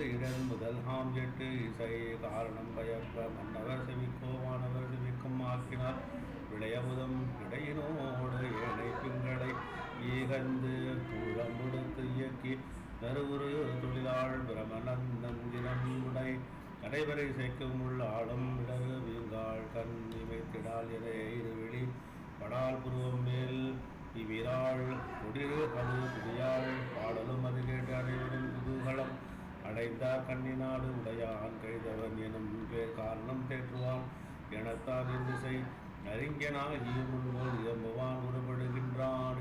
இடல் முதல் எட்டு இசை காரணம் பயப்ப மன்னவர் செவிக்கோ மாணவர் செவிக்கும் ஆக்கினார் விளையமுதம் இடையினோடு ஏனை பிங்களை ஈகந்து தூளம் கொடுத்து இயக்கி தருவுரு தொழிலாள் பிரமநந்தினம் உடை கடைவரை சேர்க்கும் உள்ள ஆளும் இடகு வீங்காள் கண் இமைத்திடால் என இருவிழி படால் புருவம் மேல் இவ்விராள் கொடிரு அது புதியாள் பாடலும் அது கேட்டு அனைவரும் குதூகலம் அடைந்தார் கண்ணினாடு உடையான் கைதவன் எனும் பேர் காரணம் தேற்றுவான் எனத்தான் இசை நெருங்கியனாகிய முன்போல் இயம்புவான் உருப்படுகின்றான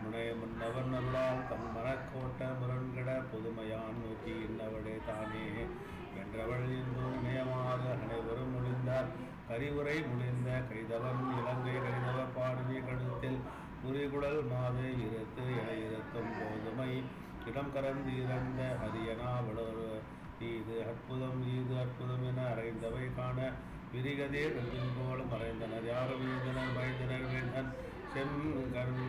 முனைய முன்னவன் நல்லால் தன் மனக்கோட்ட முரண்கட பொதுமையான் நோக்கி இன்னவடே தானே என்றவள் என்பது இணையமாக அனைவரும் முடிந்தார் கரிவுரை முடிந்த கைதவன் இலங்கை கைதவ பாடுவி கழுத்தில் குறிகுடல் மாது இருத்து என இருத்தும் போதுமை இடம் கறந்து இறந்த ஹரியனா வளர் இது அற்புதம் என அறைந்தவை காண விரிகதே கல்வின் போல மறைந்தனர் யாரும் வீழ்ந்தனர் பயந்தனர் வேந்தன் செம்கண்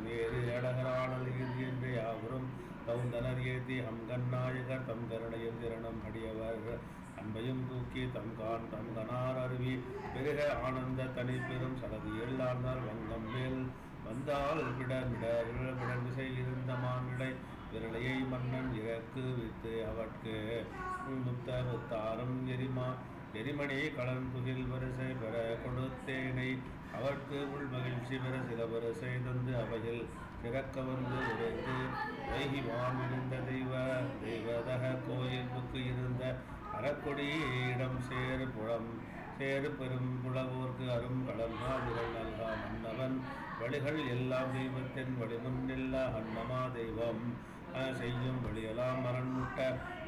நேரு அழகரானல் என்று யாவரும் தவுந்தனர் ஏத்தி ஹம்கண் நாயகர் தம் கருணையும் திறனும் அடியவர் அன்பையும் தூக்கி தம் கனார் அருவி பெருக ஆனந்த தனி பெரும் சலதி எல்லார்ந்தால் வங்கம் மேல் வந்தால் விடமிசை இருந்த மானிடை விரலையை மன்னன் இறக்கு வித்து அவற்கு முத்தாரம் எரிமணி கலன் புகில் வரிசை பெற கொடுத்தேனை அவர்க்கு உள் மகிழ்ச்சி பெற சில வரிசை தந்து அவையில் சிறக்க வந்து உரைந்து வைகிவான் இருந்த தெய்வதக கோயிலுக்கு இருந்த அறக்கொடியிடம் சேரு பெரும் புலவோர்க்கு அரும் கடல்மாதிகள் நல்கா மன்னவன் வழிகள் எல்லாம் தெய்வத்தின் வழிமுன்னில்லா அன்னமா தெய்வம் செய்யும் வழியெல்லாம் மரண்முட்ட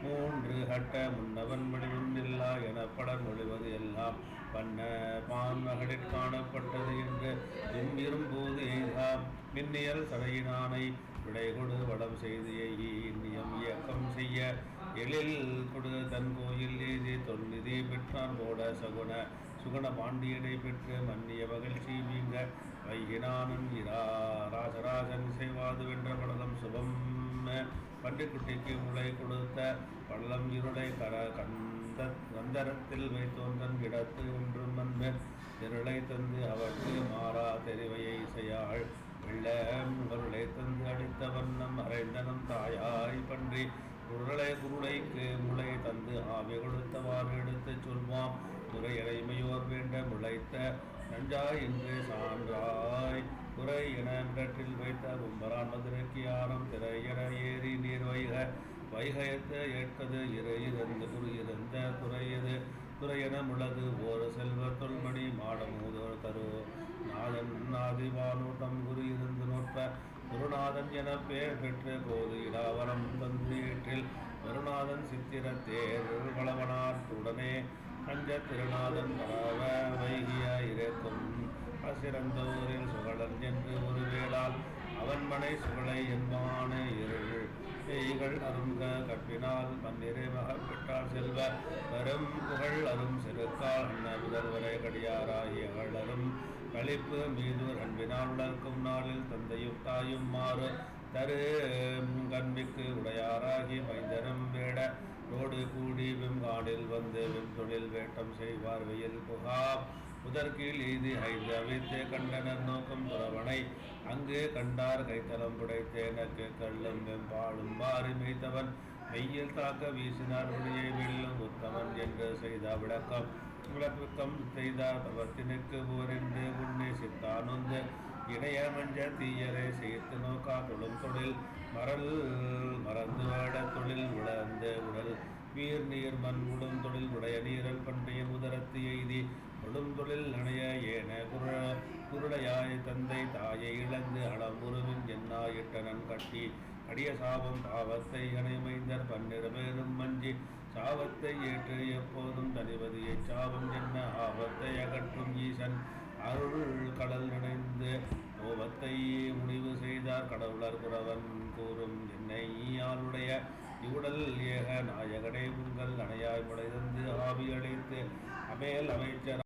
மூன்று கட்ட முன்னவன் வழிமுன்னில்லா எனப்பட மொழிவது எல்லாம் பண்ண பான் மகளிர் காணப்பட்டது என்று இரும்போது எய்தாம் மின்னியல் சடையினானை விடை கொடு வடம் செய்து இன்னியம் இயக்கம் செய்ய எழில் கொடு தன் கோயில் எய்தி தொல்நிதி பெற்றான் போட சுகுண பாண்டியனை பெற்று மன்னிய மகிழ்ச்சி வீங்க வைகினானன் ராசராசன் செய்வாது வென்ற படலம் சுபம் பண்டிக்குட்டிக்கு முளை கொடுத்த பள்ளம் இருளை கந்தரத்தில் வைத்தோன்றன் கிடத்து ஒன்றும் மன்மேல் இருளை தந்து அவருக்கு மாறா தெரிவையை இசையாள் வெள்ளை தந்து அடித்த வண்ணம் அரைந்தனம் தாயாய் பன்றி குருளைக்கு முளை தந்து ஆவி கொடுத்தவாறு எடுத்து சொல்வாம் துறையறைமையோர் வேண்ட முளைத்த நஞ்சாய் என்று சான்றாய் குறை என மிடற்றில் வைத்த கும்பரான் மதுரைக்கு ஆரம் திரையென ஏறி நீர் வைகயத்த ஏற்கது இருந்து இருந்த துறையென முளது ஒரு செல்வ தொல்மணி மாடமூதோர் தரு நாதன் நாதிவானோட்டம் குரு இருந்து நோட்ப குருநாதன் என பெயர் பெற்று போது இடாவரம் தந்து ஏற்றில் குருநாதன் சித்திரத்தேர் வளவனாற்றுடனே பஞ்ச திருநாதன் பராவ வைகிய இருக்கும் அசிறந்தோரில் சுகழன் என்று ஒரு வேளால் அவன் மனை சுகழை என்பான இருள் அருங்க கற்பினால் பன்னிரை மகப்பெற்றால் செல்வ வரும் புகழ் அரும் செருக்கால் முதல்வரை கடியாராகிய அரும் கழிப்பு மீது அன்பினால் உலர்க்கும் நாளில் தந்தையும் தாயும் மாறு தரு கண்மிக்கு உடையாராகி மைந்தனம் வேட ரோடு கூடி வெம்காடில் வந்து வெம்தொழில் வேட்டம் செய்வார் வெயில் புகா முதற்கீழ் ஈதி ஐந்து அவைத்தே கண்டனர் நோக்கம் துறவனை அங்கு கண்டார் கைத்தலம் புடைத்தேனக்கு கள்ளும் வெம்பாடும் பாரி மெய்த்தவன் மெய்யில் தாக்க வீசினார் ஒளியை வெல்லும் உத்தமன் என்று செய்த விளக்கம் செய்தார் தவத்தினுக்கு போரென்று உன்னை சித்தானொந்து இணைய மஞ்ச தீயரை சேர்த்து நோக்கா தொழில் மறந்து வாட தொழில் உழந்து உடல் வீர் நீர் மண் உடும் தொழில் உடைய நீரல் பண்டைய உதரத்து எய்தி கொடும் தொழில் அணைய ஏன குருடையாய் தந்தை தாயை இழந்து அளம்புருவின் எண்ணாயிட்டனன் கட்டி அடிய சாபம் பாவத்தை அணைமைந்தர் பன்னிரபேரும் மஞ்சி சாவத்தை ஏற்று எப்போதும் தனிவதியை சாபம் என்ன ஆபத்தை அகற்றும் ஈசன் அருள் கடல் நினைந்து கோபத்தை முடிவு செய்தார் கடவுளர் குறவன் கூறும் என்னை ஆளுடைய இவுடல் ஏக நாயகனே உங்கள் அணையாய் முளைதந்து ஆவி அழைத்து அமேல் அமைச்சர்